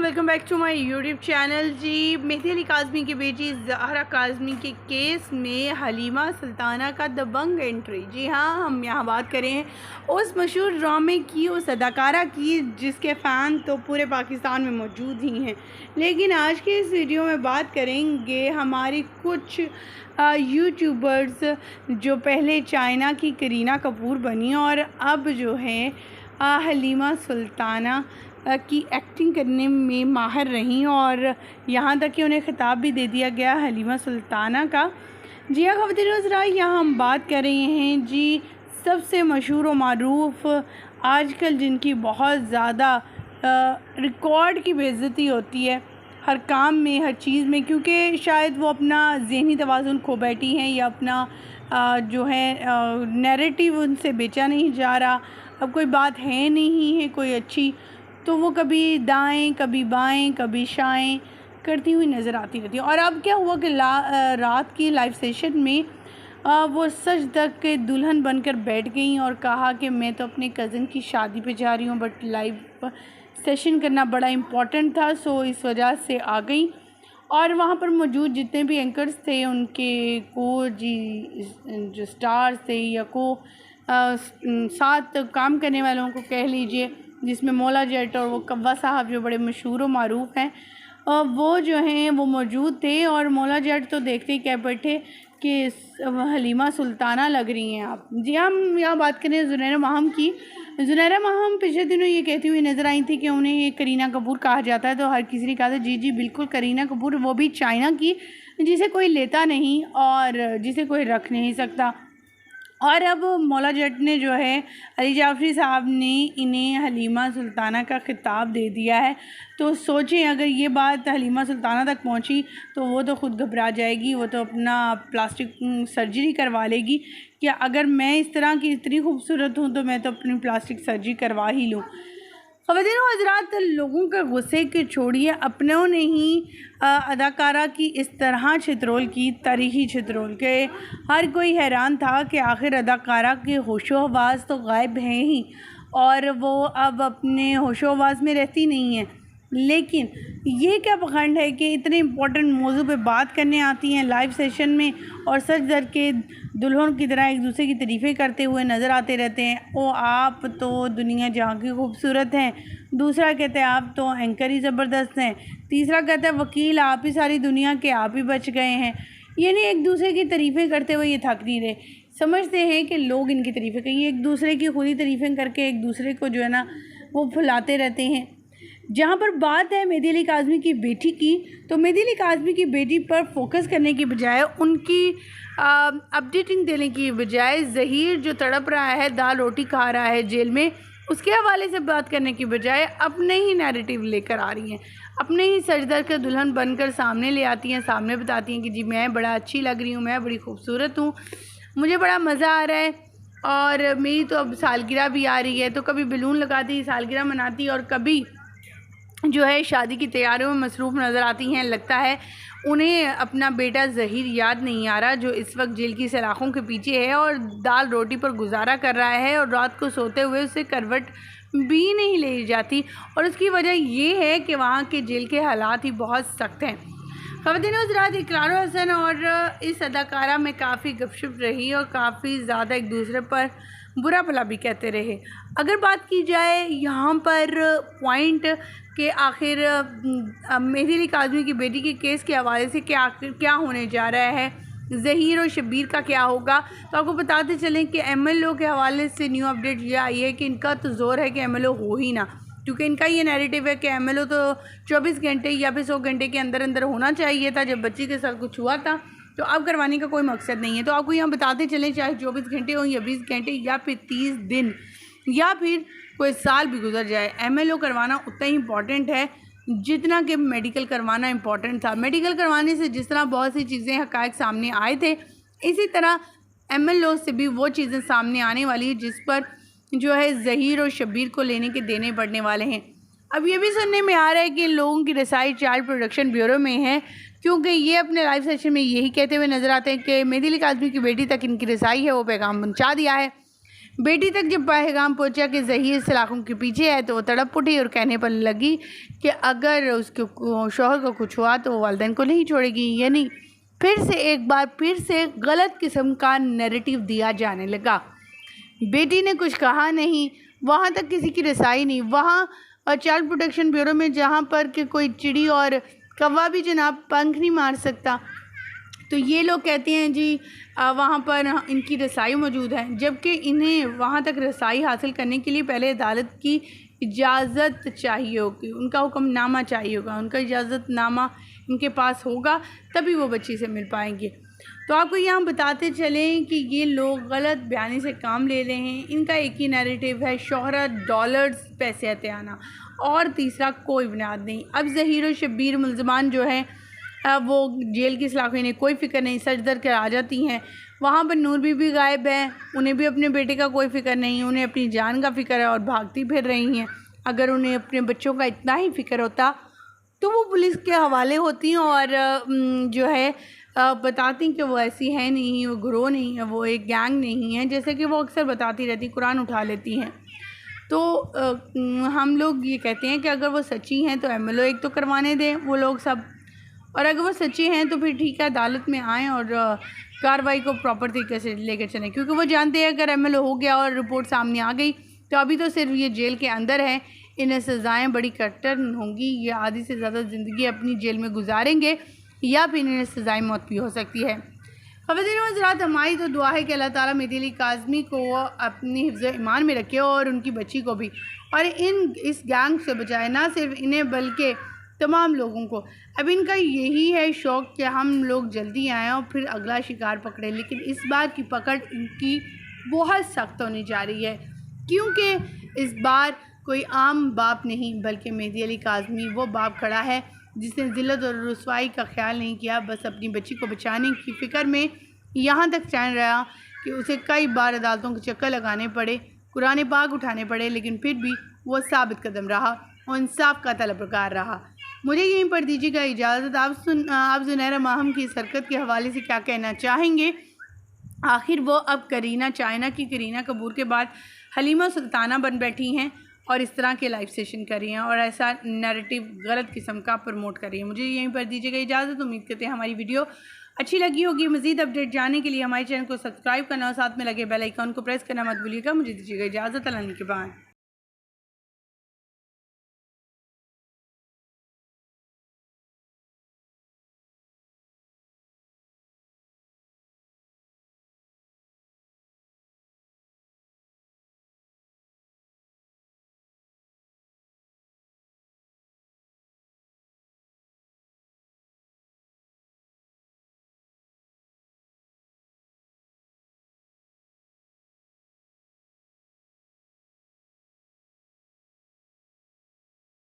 Welcome back to my YouTube channel. जी, मेहदी अली काज़मी की बेटी ज़हरा काज़मी के केस में हलीमा सुल्ताना का दबंग एंट्री। जी हाँ, हम यहाँ बात करें उस मशहूर ड्रामे की, उस अदाकारा की जिसके फ़ैन तो पूरे पाकिस्तान में मौजूद ही हैं। लेकिन आज के इस वीडियो में बात करेंगे हमारी कुछ यूट्यूबर्स जो पहले चाइना की करीना कपूर बनी और अब जो है हलीमा सुल्ताना की एक्टिंग करने में माहिर रहीं और यहाँ तक कि उन्हें ख़िताब भी दे दिया गया हलीमा सुल्ताना का। जी हाँ ख़वातीन हज़रात, यहाँ हम बात कर रहे हैं जी सबसे मशहूर व मारूफ़ आजकल जिनकी बहुत ज़्यादा रिकॉर्ड की बेइज्जती होती है हर काम में, हर चीज़ में, क्योंकि शायद वो अपना ज़हनी तवाज़ुन खो बैठी हैं या अपना जो है नैरेटिव उनसे बेचा नहीं जा रहा। अब कोई बात है नहीं है कोई अच्छी, तो वो कभी दाएं कभी बाएं कभी शाएं करती हुई नज़र आती रहती है। और अब क्या हुआ कि रात की लाइव सेशन में वो सच तक के दुल्हन बनकर बैठ गई और कहा कि मैं तो अपने कज़न की शादी पे जा रही हूँ, बट लाइव सेशन करना बड़ा इम्पॉर्टेंट था, सो इस वजह से आ गई। और वहाँ पर मौजूद जितने भी एंकर्स थे उनके को जी जो स्टार्स थे या को साथ काम करने वालों को कह लीजिए, जिसमें मौला जट और वो कव्वा साहब जो बड़े मशहूर व मारूफ़ हैं, वो जो हैं वो मौजूद थे। और मौला जट तो देखते ही कह बैठे कि हलीमा सुल्ताना लग रही हैं आप। जी हम यहाँ बात करें ज़ुनैरा माहम की। ज़ुनैरा माहम पिछले दिनों ये कहती हुई नज़र आई थी कि उन्हें करीना कपूर कहा जाता है, तो हर किसी ने कहा था जी जी बिल्कुल करीना कपूर, वो भी चाइना की, जिसे कोई लेता नहीं और जिसे कोई रख नहीं सकता। और अब मौला जट ने जो है अली जाफ़री साहब ने इन्हें हलीमा सुल्ताना का ख़िताब दे दिया है। तो सोचें अगर ये बात हलीमा सुल्ताना तक पहुंची तो वो तो ख़ुद घबरा जाएगी, वो तो अपना प्लास्टिक सर्जरी करवा लेगी कि अगर मैं इस तरह की इतनी खूबसूरत हूँ तो मैं तो अपनी प्लास्टिक सर्जरी करवा ही लूँ। ख़वातीन हज़रात, लोगों के गुस्से के छोड़िए, अपनों ने ही अदाकारा की इस तरह छितरोल की, तारीख़ी छितरोल के हर कोई हैरान था कि आखिर अदाकारा के होशो हवास तो गायब हैं ही और वो अब अपने होशो हवास में रहती नहीं हैं। लेकिन ये क्या पखंड है कि इतने इम्पोर्टेंट मौजू पे बात करने आती हैं लाइव सेशन में और सच दर के दुल्हन की तरह एक दूसरे की तारीफ़ें करते हुए नज़र आते रहते हैं। ओ आप तो दुनिया जहाँ की खूबसूरत हैं, दूसरा कहते हैं आप तो एंकर ही ज़बरदस्त हैं, तीसरा कहता है वकील आप ही सारी दुनिया के, आप ही बच गए हैं। यानी एक दूसरे की तारीफ़ें करते हुए ये थक नहीं रहे, समझते हैं कि लोग इनकी तारीफ़ें करें, एक दूसरे की खुद ही तारीफ़ें करके एक दूसरे को जो है ना वो फुलाते रहते हैं। जहाँ पर बात है मेहदी अली काज़मी की बेटी की, तो मेहदी अली काज़मी की बेटी पर फोकस करने की बजाय, उनकी अपडेटिंग देने की बजाय, ज़हीर जो तड़प रहा है, दाल रोटी खा रहा है जेल में, उसके हवाले से बात करने की बजाय अपने ही नैरेटिव लेकर आ रही हैं, अपने ही सजदर के दुल्हन बनकर सामने ले आती हैं, सामने बताती हैं कि जी मैं बड़ा अच्छी लग रही हूँ, मैं बड़ी खूबसूरत हूँ, मुझे बड़ा मज़ा आ रहा है और मेरी तो अब सालगिरह भी आ रही है। तो कभी बैलून लगाती, सालगिरह मनाती और कभी जो है शादी की तैयारियों में मसरूफ़ नज़र आती हैं। लगता है उन्हें अपना बेटा ज़हीर याद नहीं आ रहा, जो इस वक्त जेल की सलाखों के पीछे है और दाल रोटी पर गुजारा कर रहा है और रात को सोते हुए उसे करवट भी नहीं ले जाती। और उसकी वजह ये है कि वहाँ के जेल के हालात ही बहुत सख्त हैं। ख़वातीन हज़रात, इकरार हसन और इस अदाकारा में काफ़ी गपशप रही और काफ़ी ज़्यादा एक दूसरे पर बुरा भला भी कहते रहे। अगर बात की जाए यहाँ पर पॉइंट कि आखिर मेहदी अली काज़मी की बेटी के केस के हवाले से क्या होने जा रहा है, ज़हीर और शब्बीर का क्या होगा, तो आपको बताते चलें कि MLO के हवाले से न्यू अपडेट ये आई है कि इनका तो ज़ोर है कि MLO हो ही ना, क्योंकि इनका ये नैरेटिव है कि MLO तो 24 घंटे या फिर 100 घंटे के अंदर अंदर होना चाहिए था जब बच्ची के साथ कुछ हुआ था, तो अब करवाने का कोई मकसद नहीं है। तो आपको यहाँ बताते चलें, चाहे 24 घंटे हो या 20 घंटे या फिर 30 दिन या फिर कोई साल भी गुजर जाए, MLO करवाना उतना ही इम्पॉर्टेंट है जितना कि मेडिकल करवाना इम्पॉर्टेंट था। मेडिकल करवाने से जिस तरह बहुत सी चीज़ें हक़ाइक़ सामने आए थे, इसी तरह MLO से भी वो चीज़ें सामने आने वाली है जिस पर जो है ज़हीर और शब्बीर को लेने के देने पड़ने वाले हैं। अब ये भी सुनने में आ रहा है कि लोगों की रसाई चाइल्ड प्रोटेक्शन ब्यूरो में है, क्योंकि ये अपने लाइव सेशन में यही कहते हुए नज़र आते हैं कि मेहदी अली काज़मी की बेटी तक इनकी रसाई है, वो पैगाम पहुँचा दिया है। बेटी तक जब पैगाम पहुंचा कि ज़हीर सलाखों के पीछे है तो वो तड़प उठी और कहने पर लगी कि अगर उसके शौहर को कुछ हुआ तो वो वालिदैन को नहीं छोड़ेगी। यानी फिर से गलत किस्म का नैरेटिव दिया जाने लगा। बेटी ने कुछ कहा नहीं, वहाँ तक किसी की रसाई नहीं। वहाँ चाइल्ड प्रोटेक्शन ब्यूरो में जहाँ पर कि कोई चिड़ी और कौवा भी जनाब पंख नहीं मार सकता, तो ये लोग कहते हैं जी वहाँ पर इनकी रसाई मौजूद है, जबकि इन्हें वहाँ तक रसाई हासिल करने के लिए पहले अदालत की इजाज़त चाहिए होगी, उनका हुक्मनामा चाहिए होगा, उनका इजाज़तनामा इनके पास होगा तभी वो बच्ची से मिल पाएंगे। तो आपको यहाँ बताते चलें कि ये लोग गलत बयानी से काम ले रहे हैं। इनका एक ही नैरेटिव है, शोहरत, डॉलर्स, पैसे आना, और तीसरा कोई बुनियाद नहीं। अब ज़हीर और शब्बीर मुल्ज़मान जो हैं वो जेल की सलाखों, इन्हें कोई फ़िक्र नहीं, सच दर कर आ जाती हैं। वहाँ पर नूर बीबी गायब है, उन्हें भी अपने बेटे का कोई फ़िक्र नहीं, उन्हें अपनी जान का फ़िक्र है और भागती फिर रही हैं। अगर उन्हें अपने बच्चों का इतना ही फ़िक्र होता तो वो पुलिस के हवाले होती और जो है बताती कि वो ऐसी है नहीं, वो गिरोह नहीं है, वो एक गैंग नहीं है, जैसे कि वो अक्सर बताती रहती, कुरान उठा लेती हैं। तो हम लोग ये कहते हैं कि अगर वो सच्ची हैं तो MLO एक तो करवाने दें वो लोग सब, और अगर वो सच्चे हैं तो फिर ठीक है अदालत में आएँ और कार्रवाई को प्रॉपर तरीके से लेकर चलें, क्योंकि वो जानते हैं अगर MLO हो गया और रिपोर्ट सामने आ गई तो अभी तो सिर्फ ये जेल के अंदर है, इन्हें सज़ाएँ बड़ी कट्टर होंगी, ये आधी से ज़्यादा ज़िंदगी अपनी जेल में गुजारेंगे या फिर इन्हें सज़ाएँ मौत भी हो सकती है। ख़वातीन व हज़रात, हमारी तो दुआ है कि अल्लाह ताला मेहदी अली काज़मी को अपनी हिफ्ज़ ईमान में रखे और उनकी बच्ची को भी, और इस गैंग से बचाए, ना सिर्फ इन्हें बल्कि तमाम लोगों को। अब इनका यही है शौक़ कि हम लोग जल्दी आएँ और फिर अगला शिकार पकड़ें, लेकिन इस बार की पकड़ इनकी बहुत सख्त होने जा रही है, क्योंकि इस बार कोई आम बाप नहीं बल्कि मेहदी अली काज़मी वो बाप खड़ा है जिसने ज़िल्लत और रुसवाई का ख्याल नहीं किया, बस अपनी बच्ची को बचाने की फ़िक्र में यहाँ तक चैन रहा कि उसे कई बार अदालतों के चक्कर लगाने पड़े, कुरान पाक उठाने पड़े, लेकिन फिर भी वो साबित कदम रहा और इंसाफ का तलबगार रहा। मुझे यहीं पर दीजिएगा इजाज़त। आप ज़ुनैरा माहम की इस हरकत के हवाले से क्या कहना चाहेंगे? आखिर वो अब करीना, चाइना की करीना कपूर के बाद हलीमा सुल्ताना बन बैठी हैं और इस तरह के लाइव सेशन कर रही हैं और ऐसा नैरेटिव गलत किस्म का प्रमोट कर रही है। मुझे यहीं पर दीजिएगा इजाज़त। उम्मीद करते हैं हमारी वीडियो अच्छी लगी होगी। मज़ीद अपडेट जानने के लिए हमारे चैनल को सब्सक्राइब करना और साथ में लगे बेल आइकन को प्रेस करना मत भूलिएगा। मुझे दीजिएगा इजाज़त। अल्लाह के बाद।